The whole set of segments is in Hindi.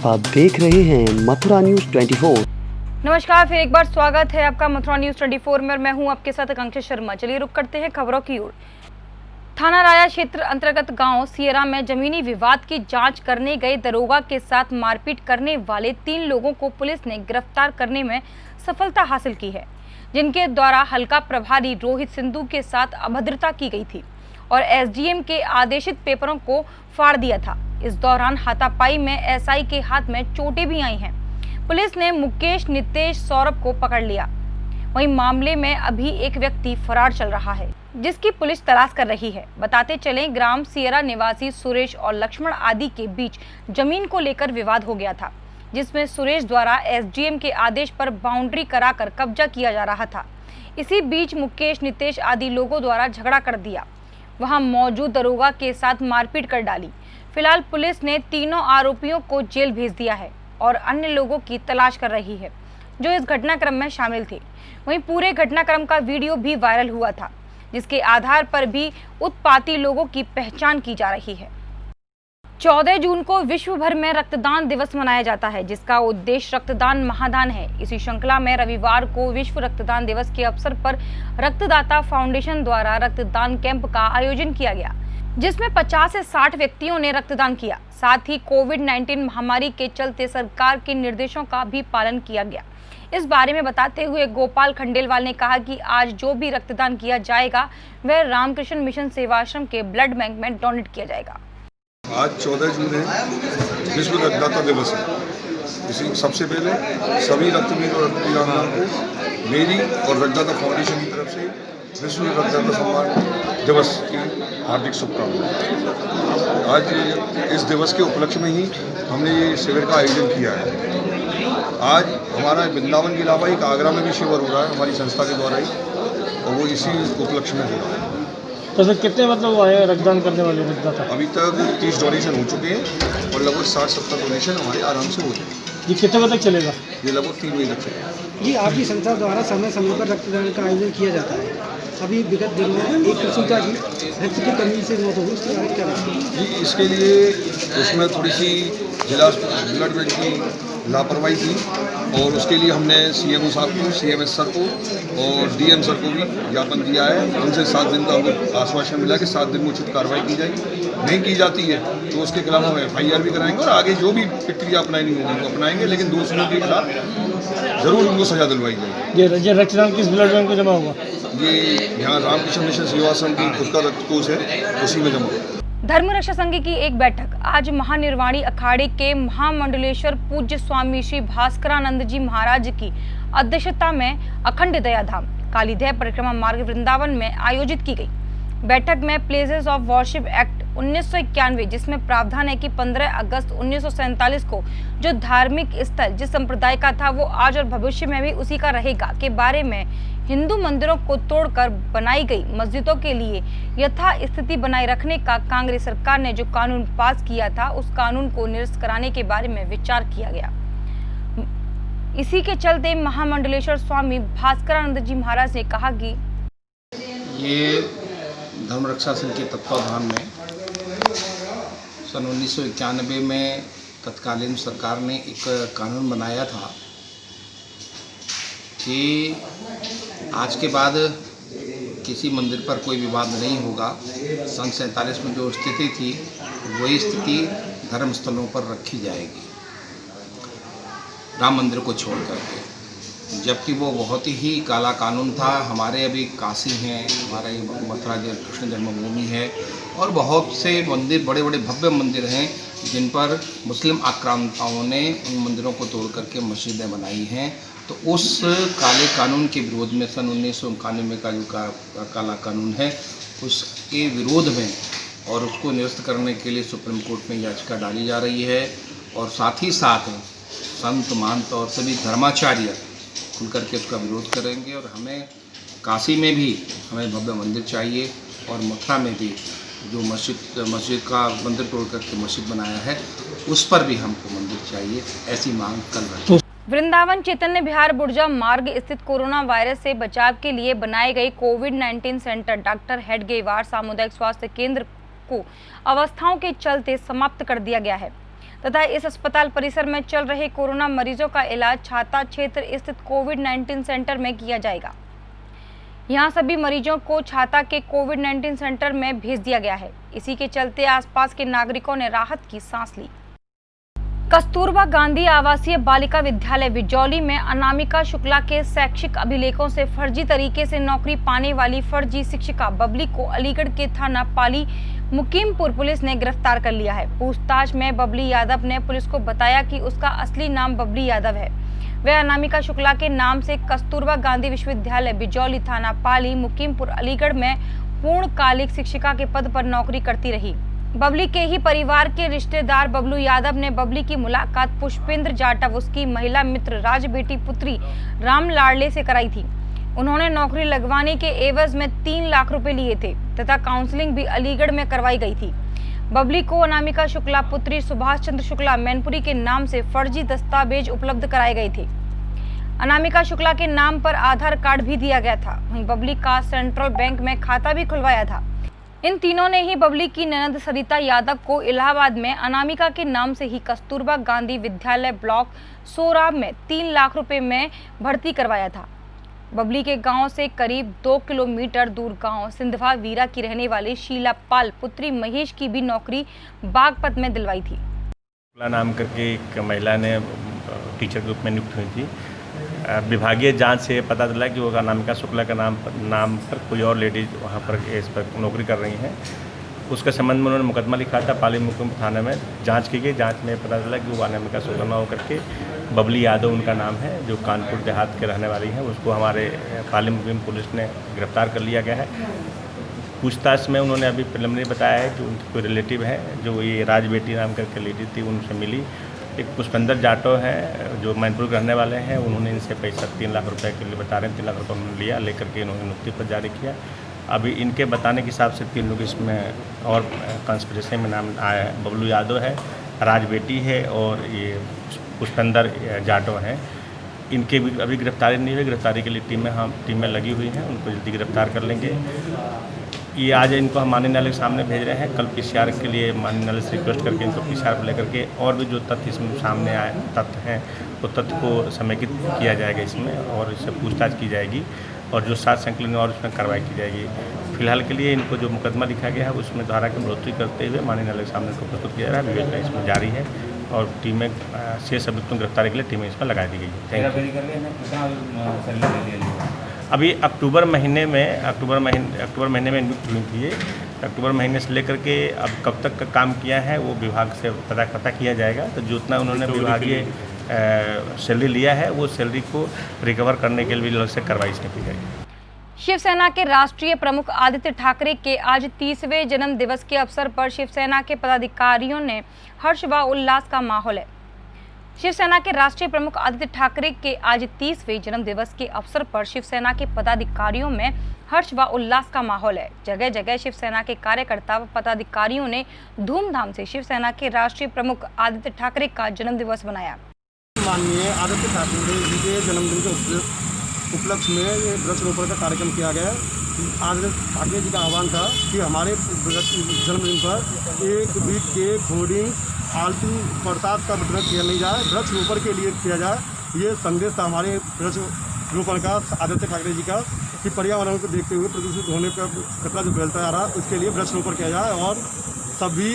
आप देख रहे हैं मथुरा न्यूज 24। नमस्कार, फिर एक बार स्वागत है आपका मथुरा न्यूज 24 में और मैं हूं आपके साथ आकांक्षा शर्मा। चलिए रुक करते हैं खबरों की ओर। थाना राया क्षेत्र अंतर्गत गांव सियरा में जमीनी विवाद की जांच करने गए दरोगा के साथ मारपीट करने वाले 3 लोगों को पुलिस ने गिरफ्तार करने में सफलता हासिल की है, जिनके द्वारा हल्का प्रभारी रोहित सिंधु के साथ अभद्रता की गई थी और एसडीएम के आदेशित पेपरों को फाड़ दिया था। इस दौरान हाथापाई में एसआई के हाथ में चोटें भी आई हैं। पुलिस ने मुकेश, नितेश, सौरभ को पकड़ लिया। वहीं मामले में अभी एक व्यक्ति फरार चल रहा है, जिसकी पुलिस तलाश कर रही है। बताते चलें, ग्राम सियरा निवासी सुरेश और लक्ष्मण आदि के बीच जमीन को लेकर विवाद हो गया था, जिसमें सुरेश द्वारा एसडीएम के आदेश पर बाउंड्री कराकर कब्जा किया जा रहा था। इसी बीच मुकेश, नितेश आदि लोगों द्वारा झगड़ा कर दिया, वहां मौजूद दरोगा के साथ मारपीट कर डाली। फिलहाल पुलिस ने तीनों आरोपियों को जेल भेज दिया है और अन्य लोगों की तलाश कर रही है जो इस घटनाक्रम में शामिल थे। वहीं पूरे घटनाक्रम का वीडियो भी वायरल हुआ था, जिसके आधार पर भी उत्पाती लोगों की पहचान की जा रही है। 14 जून को विश्व भर में रक्तदान दिवस मनाया जाता है, जिसका उद्देश्य रक्तदान महादान है। इसी श्रृंखला में रविवार को विश्व रक्तदान दिवस के अवसर पर रक्तदाता फाउंडेशन द्वारा रक्तदान कैंप का आयोजन किया गया, जिसमें 50 से 60 व्यक्तियों ने रक्तदान किया। साथ ही कोविड-19 महामारी के चलते सरकार के निर्देशों का भी पालन किया गया। इस बारे में बताते हुए गोपाल खंडेलवाल ने कहा कि आज जो भी रक्तदान किया जाएगा वह रामकृष्ण मिशन सेवाश्रम के ब्लड बैंक में डोनेट किया जाएगा। आज 14 जून है, विश्व रक्तदाता दिवस है। इसी सबसे पहले सभी रक्तवीर और रक्तदाताओं को मेरी और रक्तदाता फाउंडेशन की तरफ से विश्व रक्तदाता सम्मान दिवस की हार्दिक शुभकामनाएं। आज इस दिवस के उपलक्ष्य में ही हमने ये शिविर का आयोजन किया है। आज हमारा वृंदावन के अलावा एक आगरा में भी शिविर हो रहा है हमारी संस्था के द्वारा ही, और वो इसी उपलक्ष्य में हो रहा है। तो सर कितने आए रक्तदान करने वाले रक्तदाता? अभी तक 30 डोनेशन हो चुके हैं और लगभग 60-70 डोनेशन हमारे आराम से हो जाएंगे। ये कितने बजे तक चलेगा? ये लगभग 3 बजे तक चलेगा। जी, आपकी संस्था द्वारा समय समय पर रक्तदान का आयोजन किया जाता है। अभी विगत दिन में एक प्रसूता की रक्त की कमी से मौत हो गई, उसके बारे क्या रहेगा? जी, इसके लिए उसमें थोड़ी सी जिला ब्लड बैंक की लापरवाही थी और उसके लिए हमने सीएमओ साहब को, सीएमएस सर को और डीएम सर को भी ज्ञापन दिया है। उनसे 7 दिन का हमको आश्वासन मिला कि 7 दिन में उचित कार्रवाई की जाएगी। नहीं की जाती है तो उसके खिलाफ हम FIR भी कराएंगे और आगे जो भी प्रक्रिया अपनानी होगी वो अपनाएंगे, लेकिन दोषियों के खिलाफ जरूर उनको सजा दिलवाई जाएगी। ये रक्तदान किस ब्लड बैंक में जमा होगा? ये यहाँ रामकृष्ण मिशन सेवाश्रम की खुद का रक्त कोष है, उसी में जमा होगा। धर्म रक्षा संघ की एक बैठक आज महानिर्वाणी अखाड़े के महामंडलेश्वर पूज्य स्वामी श्री भास्करानंद जी महाराज की अध्यक्षता में अखंड दया धाम कालीधय परिक्रमा मार्ग वृंदावन में आयोजित की गई। बैठक में प्लेसेस ऑफ वर्शिप एक्ट 1991, जिसमें प्रावधान है कि 15 अगस्त 1947 को जो धार्मिक स्थल जिस संप्रदाय का था वो आज और भविष्य में भी उसी का रहेगा के बारे में हिंदू मंदिरों को तोड़कर बनाई गई मस्जिदों के लिए यथा स्थिति बनाए रखने का कांग्रेस सरकार ने जो कानून पास किया था, उस कानून को निरस्त कराने के बारे में विचार किया गया। इसी के चलते महामंडलेश्वर स्वामी भास्करानंद जी महाराज ने कहा कि ये धर्म रक्षा संघ के तत्वाधान में सन 1991 में तत्कालीन सरकार ने एक कानून बनाया था कि आज के बाद किसी मंदिर पर कोई विवाद नहीं होगा। सन 47 में जो स्थिति थी वही स्थिति धर्म स्थलों पर रखी जाएगी, राम मंदिर को छोड़ करके। जबकि वो बहुत ही काला कानून था। हमारे अभी काशी हैं, हमारा ये मथुरा कृष्ण जन्मभूमि है और बहुत से मंदिर, बड़े बड़े भव्य मंदिर हैं जिन पर मुस्लिम आक्रांताओं ने उन मंदिरों को तोड़ करके मस्जिदें बनाई हैं। तो उस काले कानून के विरोध में सन 1991 का जो काला कानून है उसके विरोध में और उसको निरस्त करने के लिए सुप्रीम कोर्ट में याचिका डाली जा रही है। और साथ ही साथ संत, महंत और सभी धर्माचार्य खुल करके उसका विरोध करेंगे। और हमें काशी में भी हमें भव्य मंदिर चाहिए और मथुरा में भी जो मस्जिद का मंदिर तोड़ करके मस्जिद बनाया है उस पर भी हमको मंदिर चाहिए। ऐसी मांग कल रखी। वृंदावन चैतन्य विहार बुर्जा मार्ग स्थित कोरोना वायरस से बचाव के लिए बनाए गए कोविड-19 सेंटर डॉक्टर हेडगेवार सामुदायिक स्वास्थ्य केंद्र को अवस्थाओं के चलते समाप्त कर दिया गया है। तथा इस अस्पताल परिसर में चल रहे कोरोना मरीजों का इलाज छाता क्षेत्र स्थित कोविड-19 सेंटर में किया जाएगा। यहां सभी मरीजों को छाता के कोविड-19 सेंटर में भेज दिया गया है। इसी के चलते आसपास के नागरिकों ने राहत की सांस ली। कस्तूरबा गांधी आवासीय बालिका विद्यालय बिजौली में अनामिका शुक्ला के शैक्षिक अभिलेखों से फर्जी तरीके से नौकरी पाने वाली फर्जी शिक्षिका बबली को अलीगढ़ के थाना पाली मुकीमपुर पुलिस ने गिरफ्तार कर लिया है। पूछताछ में बबली यादव ने पुलिस को बताया कि उसका असली नाम बबली यादव है। वह अनामिका शुक्ला के नाम से कस्तूरबा गांधी विश्वविद्यालय बिजौली थाना पाली मुकीमपुर अलीगढ़ में पूर्णकालिक शिक्षिका के पद पर नौकरी करती रही। बबली के ही परिवार के रिश्तेदार बबलू यादव ने बबली की मुलाकात पुष्पेंद्र जाटव उसकी महिला मित्र राजबेटी पुत्री राम लाडले से कराई थी। उन्होंने नौकरी लगवाने के एवज में 3 लाख रुपए लिए थे तथा काउंसलिंग भी अलीगढ़ में करवाई गई थी। बबली को अनामिका शुक्ला पुत्री सुभाष चंद्र शुक्ला मैनपुरी के नाम से फर्जी दस्तावेज उपलब्ध कराए गए थे। अनामिका शुक्ला के नाम पर आधार कार्ड भी दिया गया था। वहीं बबली का सेंट्रल बैंक में खाता भी खुलवाया था। इन तीनों ने ही बबली की ननद सरिता यादव को इलाहाबाद में अनामिका के नाम से ही कस्तूरबा गांधी विद्यालय ब्लॉक सोराब में 3 लाख रुपए में भर्ती करवाया था। बबली के गांव से करीब 2 किलोमीटर दूर गांव सिंधवा वीरा की रहने वाली शीला पाल पुत्री महेश की भी नौकरी बागपत में दिलवाई थी। नाम करके एक महिला ने टीचर के रूप में नियुक्त हुई थी। विभागीय जांच से पता चला कि वो अनामिका शुक्ला का नाम पर कोई और लेडीज वहाँ पर इस पर नौकरी कर रही हैं। उसके संबंध में उन्होंने मुकदमा लिखा था पाली मुकीमपुर थाने में। जांच की गई, जांच में पता चला कि वो अनामिका शुक्ला न होकर के बबली यादव उनका नाम है, जो कानपुर देहात के रहने वाली हैं। उसको हमारे पाली मुकीमपुर पुलिस ने गिरफ्तार कर लिया गया है। पूछताछ में उन्होंने अभी प्रिलिमिनरी बताया है कि उनकी कोई रिलेटिव है जो ये राजबेटी नाम करके लेडी थी, उनसे मिली। एक पुष्पेंद्र जाटव है जो मैनपुर के रहने वाले हैं, उन्होंने इनसे पैसा 3 लाख रुपए के लिए बता रहे हैं। 3 लाख रुपये उन्होंने लिया, लेकर के इन्होंने नियुक्ति पर जारी किया। अभी इनके बताने के हिसाब से 3 लोग इसमें और कंस्पिरेसी में नाम आया है। बबलू यादव है, राजबेटी है और ये पुष्पेंद्र जाटव हैं। इनके भी अभी गिरफ्तारी नहीं हुई। गिरफ्तारी के लिए टीमें लगी हुई हैं, उनको जल्दी गिरफ्तार कर लेंगे। ये आज इनको हम माननीय न्यायालय के सामने भेज रहे हैं। कल पीसीआर के लिए माननीय न्यायालय से रिक्वेस्ट करके इनको पीसीआर पर लेकर के और भी जो तथ्य इसमें सामने आए तथ्य हैं वो तथ्य को समेकित किया जाएगा इसमें, और इससे पूछताछ की जाएगी और जो सात संकलन और उसमें कार्रवाई की जाएगी। फिलहाल के लिए इनको जो मुकदमा लिखा गया है उसमें धारा की बढ़ोतरी करते हुए माननीय न्यायालय के सामने इनको प्रस्तुत किया जा रहा है। विवेचना इसमें जारी है और टीमें शेष अभियुक्तों की गिरफ्तारी के लिए टीमें इसमें लगा दी गई है। Thank you. अभी अक्टूबर महीने में नियुक्त हुई थी ये। अक्टूबर महीने से लेकर के अब कब तक का काम किया है वो विभाग से पता किया जाएगा। तो जितना उन्होंने विभागीय सैलरी लिया है वो सैलरी को रिकवर करने के लिए अलग से कार्रवाई इसमें की जाएगी। शिवसेना के राष्ट्रीय प्रमुख आदित्य ठाकरे के आज 30वें जन्म दिवस के अवसर पर शिवसेना के पदाधिकारियों ने हर्ष व उल्लास का माहौल है। शिवसेना के राष्ट्रीय प्रमुख आदित्य ठाकरे के आज 30वें जन्म दिवस के अवसर पर शिवसेना के पदाधिकारियों में हर्ष व उल्लास का माहौल है। जगह जगह शिवसेना के कार्यकर्ता व पदाधिकारियों ने धूमधाम से शिवसेना के राष्ट्रीय प्रमुख आदित्य ठाकरे का जन्म दिवस मनाया। माननीय आदित्य ठाकरे जी के जन्मदिन के उपलक्ष्य में ये वृक्षारोपण का कार्यक्रम किया गया। आदित्य ठाकरे जी का आह्वान था कि हमारे जन्मदिन पर एक बीट के होर्डिंग फालतू प्रसाद का वितरण किया नहीं जाए, वृक्षारोपण के लिए किया जाए। ये संदेश था हमारे वृक्षारोपण का आदित्य ठाकरे जी का कि पर्यावरण को देखते हुए प्रदूषित होने का खतरा जो फैलता आ रहा है उसके लिए वृक्षारोपण किया जाए और सभी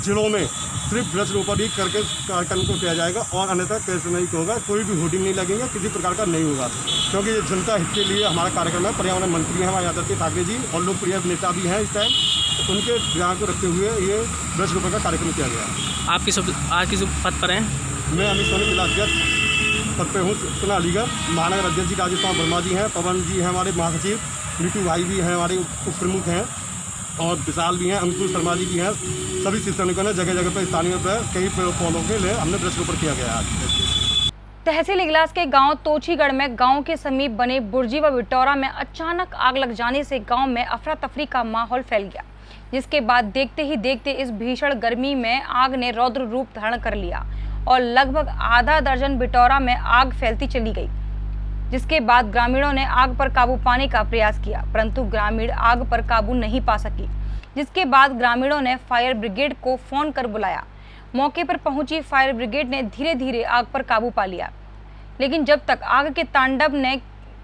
जिलों में सिर्फ वृक्षारोपण ही करके कार्यक्रम को किया जाएगा और अन्यथा कैसे नहीं होगा। कोई भी होर्डिंग नहीं लगेगा, किसी प्रकार का नहीं होगा, क्योंकि ये जनता हित के लिए हमारा कार्यक्रम है। पर्यावरण मंत्री हैं हमारे आदित्य ठाकरे जी और लोकप्रिय नेता भी हैं इस टाइम, तो उनके ध्यान को रखते हुए ये वृक्षारोपण का कार्यक्रम किया गया। आप किस पद पर हैं? मैं अमित सोनी जिला अध्यक्ष पद पर हूँ शिवसेना अलीगढ़। महानगर अध्यक्ष जी राजेश कुमार वर्मा जी हैं, पवन जी हैं हमारे महासचिव, नीटू भाई भी हैं हमारे उप प्रमुख हैं और विशाल भी हैं, अंकुर शर्मा जी भी हैं। सभी शिवसैनिकों ने जगह जगह पर स्थानीय पर कई पौधों के लिए हमने वृक्षारोपण किया गया है। तहसील इगलास के गांव तोछीगढ़ में गांव के समीप बने बुर्जी व बिटौरा में अचानक आग लग जाने से गांव में अफरा तफरी का माहौल फैल गया, जिसके बाद देखते ही देखते इस भीषण गर्मी में आग ने रौद्र रूप धारण कर लिया और लगभग आधा दर्जन बिटौरा में आग फैलती चली गई। जिसके बाद ग्रामीणों ने आग पर काबू पाने का प्रयास किया, परंतु ग्रामीण आग पर काबू नहीं पा सकी, जिसके बाद ग्रामीणों ने फायर ब्रिगेड को फोन कर बुलाया। मौके पर पहुंची फायर ब्रिगेड ने धीरे धीरे आग पर काबू पा लिया, लेकिन जब तक आग के तांडव ने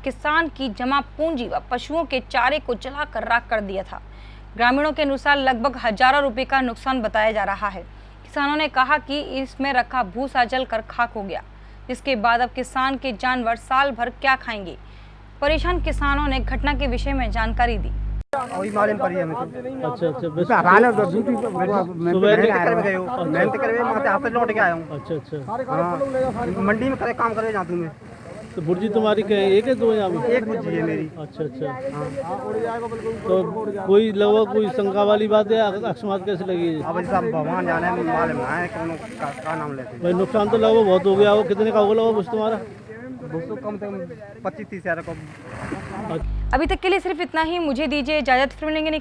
किसान की जमा पूंजी व पशुओं के चारे को जलाकर राख कर दिया था। ग्रामीणों के अनुसार लगभग हजारों रुपए का नुकसान बताया जा रहा है। किसानों ने कहा कि इसमें रखा भूसा जलकर खाक हो गया, जिसके बाद अब किसान के जानवर साल भर क्या खाएंगे। परेशान किसानों ने घटना के विषय में जानकारी दी। मालूम पड़ी हमें तो। अच्छा अच्छा बस मेहनत करवे वहाँ से हाथ लौट के आया हूँ। अच्छा अच्छा हाँ, मंडी में करे काम करे जाती मैं। तो बुर्जी तुम्हारी क्या है, एक है दो यहाँ पे? एक बुर्जी है मेरी। अच्छा अच्छा तो कोई लगभग कोई शंका वाली बात है, अकस्मात कैसे लगी है? अब सब भगवान जाने में मालूम है कौन का नाम लेते हैं। भाई नुकसान तो लगभग बहुत हो गया हो, कितने का होगा लगभग कुछ तुम्हारा? दोस्तों कम से कम 25-30 हज़ार का। अभी तक के लिए सिर्फ इतना ही। मुझे दीजिए इजाजत, फिर मिलेंगे।